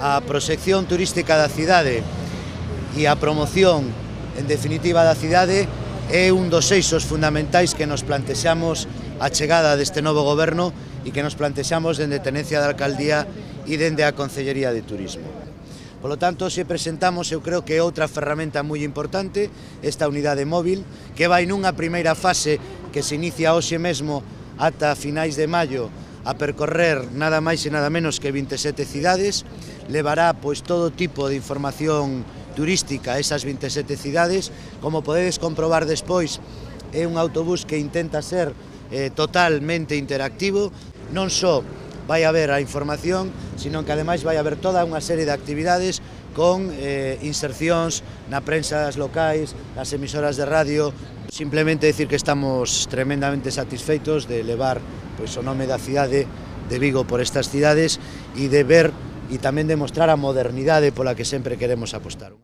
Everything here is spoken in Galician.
a proxección turística da cidade e a promoción, en definitiva, da cidade é un dos eixos fundamentais que nos plantexamos a chegada deste novo goberno e que nos plantexamos dende a Tenencia da Alcaldía e dende a Concellería de Turismo. Polo tanto, se presentamos, eu creo que é outra ferramenta moi importante, esta unidade móvil, que vai nunha primeira fase que se inicia hoxe mesmo ata finais de maio a percorrer nada máis e nada menos que 27 cidades, levará pois todo tipo de información turística a esas 27 cidades. Como podedes comprobar despois, é un autobús que intenta ser totalmente interactivo, non só vai haber a información, sino que ademais vai haber toda unha serie de actividades con insercións na prensas locais, nas emisoras de radio. Simplemente decir que estamos tremendamente satisfeitos de levar pois, o nome da cidade de Vigo por estas cidades e de ver e tamén de mostrar a modernidade pola que sempre queremos apostar.